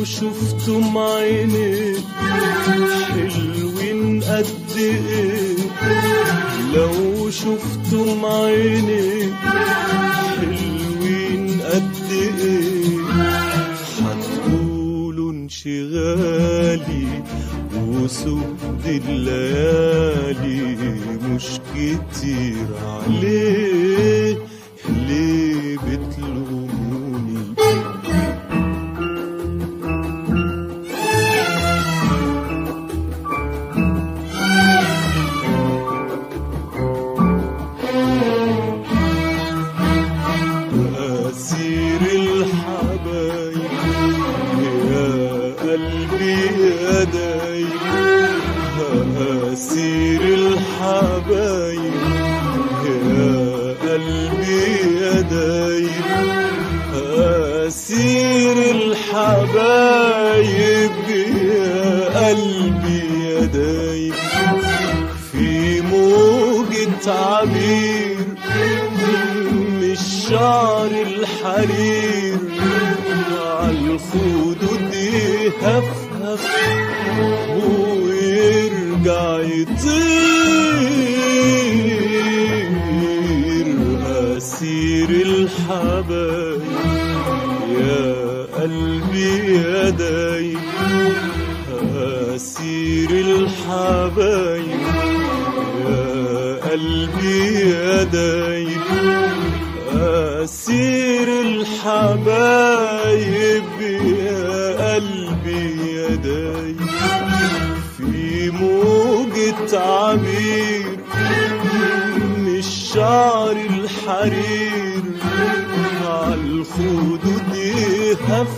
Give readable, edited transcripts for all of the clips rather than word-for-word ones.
شفتم عيني حلوين قد ايه، لو شفتم عيني حلوين قد ايه، هتقولوا انشغالي وسود الليالي مش كتير عليه، ليه بتلوموني؟ أسير الحبايب يا قلبي يا دايب، أسير الحبايب يا قلبي يا دايب، أسير الحبايب يا قلبي يا دايب، في موجة عبير من الشعر الحرير، عالخدود يهفهف ويرجع يطير، أسير الحبايب يا قلبي يا دايب، أسير الحبايب يا قلبي يا دايب، أسير الحبايب يا قلبي يا دايب، في موجة عبير من الشعر الحرير، عالخدود يهفهف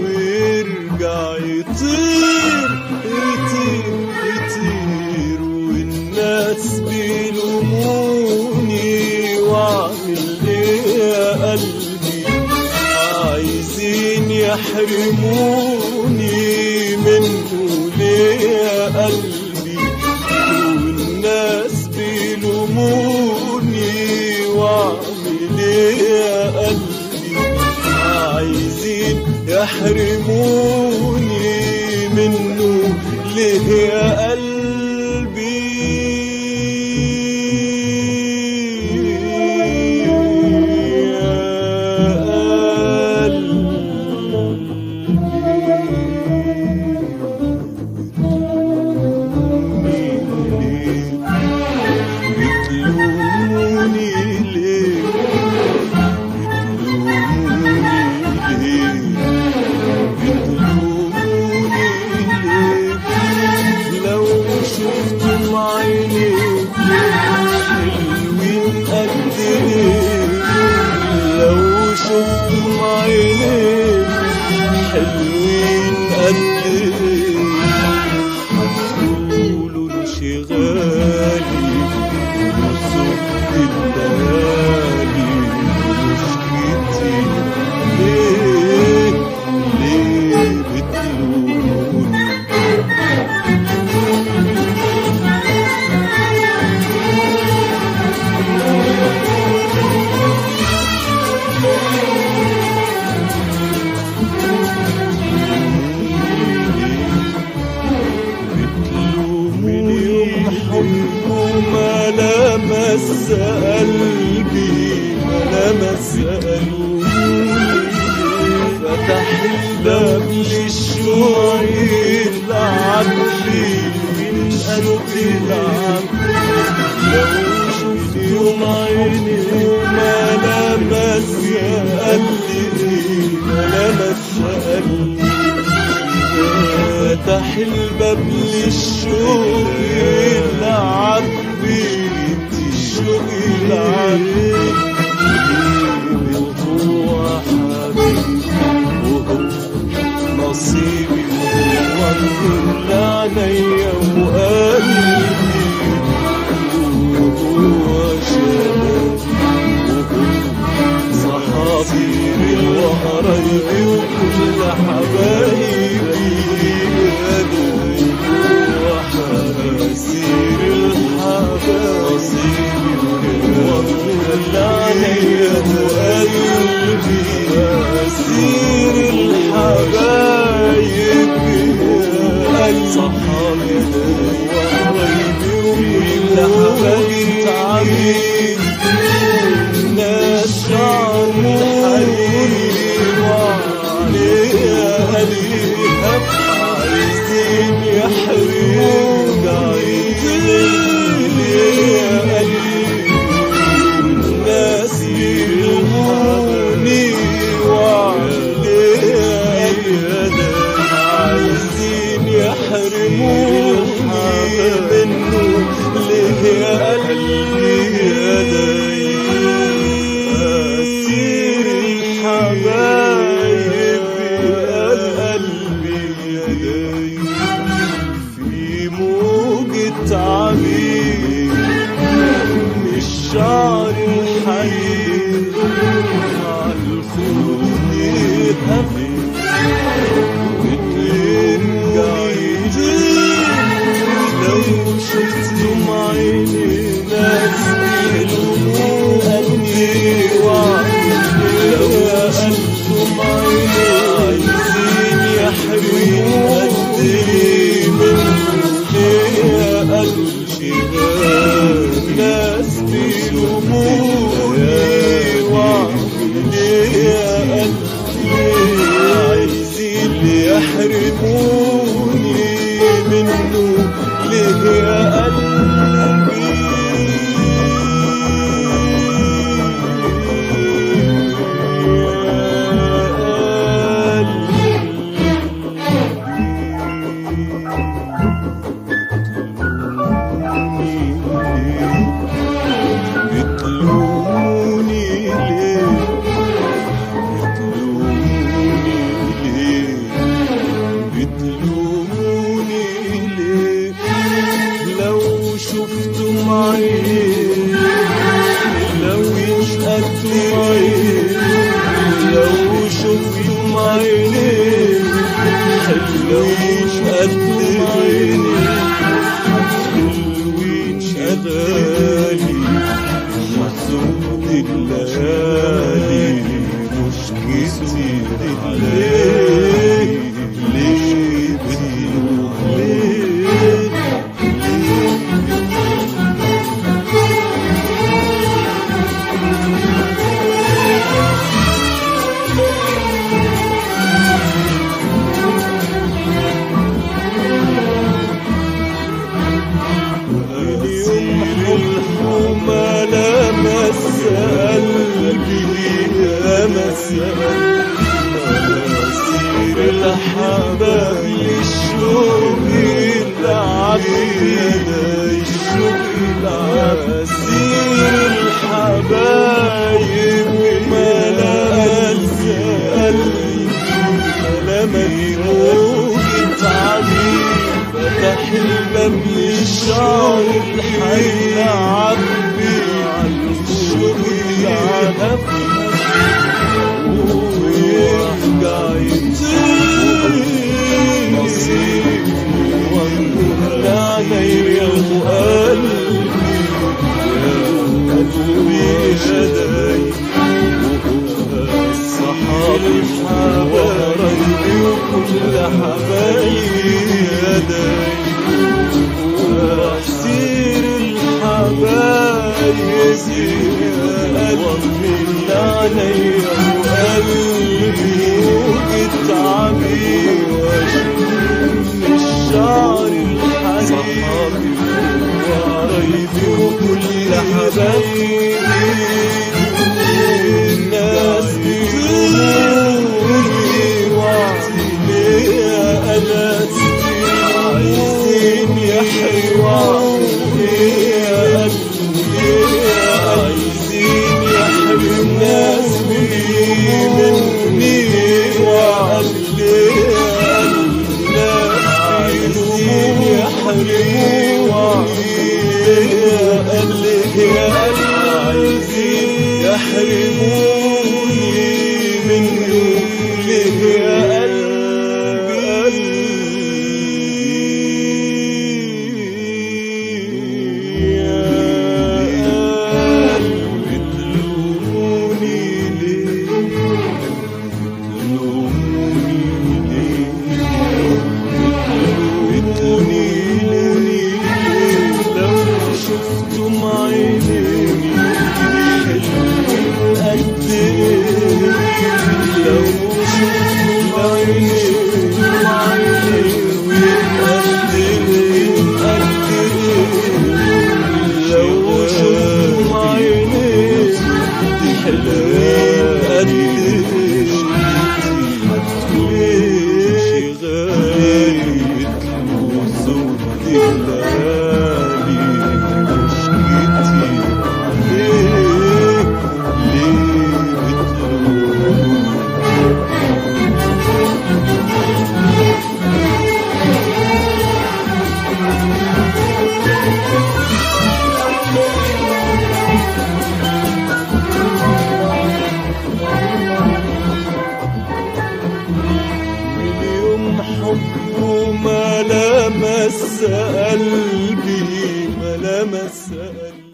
ويرجع يطير يطير يطير، والناس بيلوموني واعمل ايه يا قلبي، عايزين يحرموني منه ليه يا قلبي، والناس بيلوموني واعمل ايه يا قلبي، عايزين يحرموني منه ليه يا قلبي، حلوين قد ايه، هتقولوا انشغالي وسود الليالي مش كتير، ليه ليه بتلوموني؟ ما لمس قلبي ما لمس قلبي، فتح الباب للشوق يلعب لي من قلبي لعب، لو شفت يوم عيني ما لمس قلبي ما لمس قلبي، فتح الباب للشوق يلعب بيتي الشوق يلعب بيتي، وهو حبيبي وهو نصيبي وهو كل عينيا وقلبي، وهو شبابي وهو صحابي وقرايبي وكل حبايبي، أسير الحبايب عينيك لو شفتم عينيك حلوين قد عينيك حلوين شغالي محزون الليالي مش كتير عليك ليه بتروح ليه وما لمس قلبي لمس مسير الحباب الشوق العبيد الشوق مسير الحبايب ما لمس قلبي لمس موجة عبيد فتح الباب للشعر الحي عبي عالشوق العبي ويرجع يطير نصيبي وكل عينيا وقلبي يا قلبي شداي صحابي وقرايبي وكل حبايبي يداي وحسير الحبايب ومن عينيا وقلبي وجيت عبي واشم الشعر الحزين وقرايبي وكل حبايبي الناس بتقولي وعدي ليا أناس عايزين يحرموا يا قلبي عايزين يحرموا ناس مني وعلي الناس عايزين يحرموا يا قلبي عايزين يحرموني منك يا قلبي يا قلبي تلوموني ليه تلوموني ليه لو شفتم عينيك قد ايه لو شفتم عينيك قد ايه قد ايه لو شفتم عينيك حلوين قد ايه ليش غايب وصوت الليالي مش كتير عليك ليه بتروح يوم حب وما لمس قلبي ما لمس قلبي